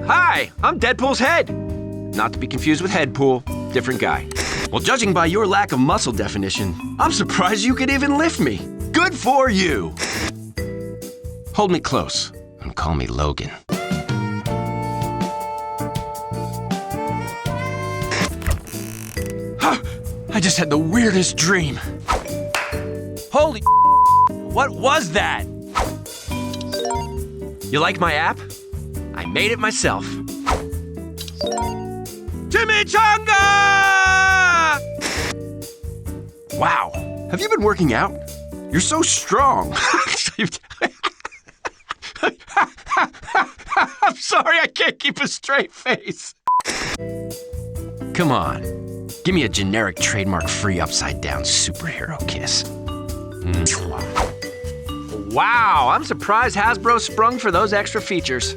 Hi, I'm Deadpool's head. Not to be confused with Headpool, different guy. Well, judging by your lack of muscle definition, I'm surprised you could even lift me. Good for you. Hold me close and call me Logan. I just had the weirdest dream. Holy what was that? You like my app? I made it myself. Chimichanga! Wow, have you been working out? You're so strong. I'm sorry, I can't keep a straight face. Come on, give me a generic trademark-free upside-down superhero kiss. Wow, I'm surprised Hasbro sprung for those extra features.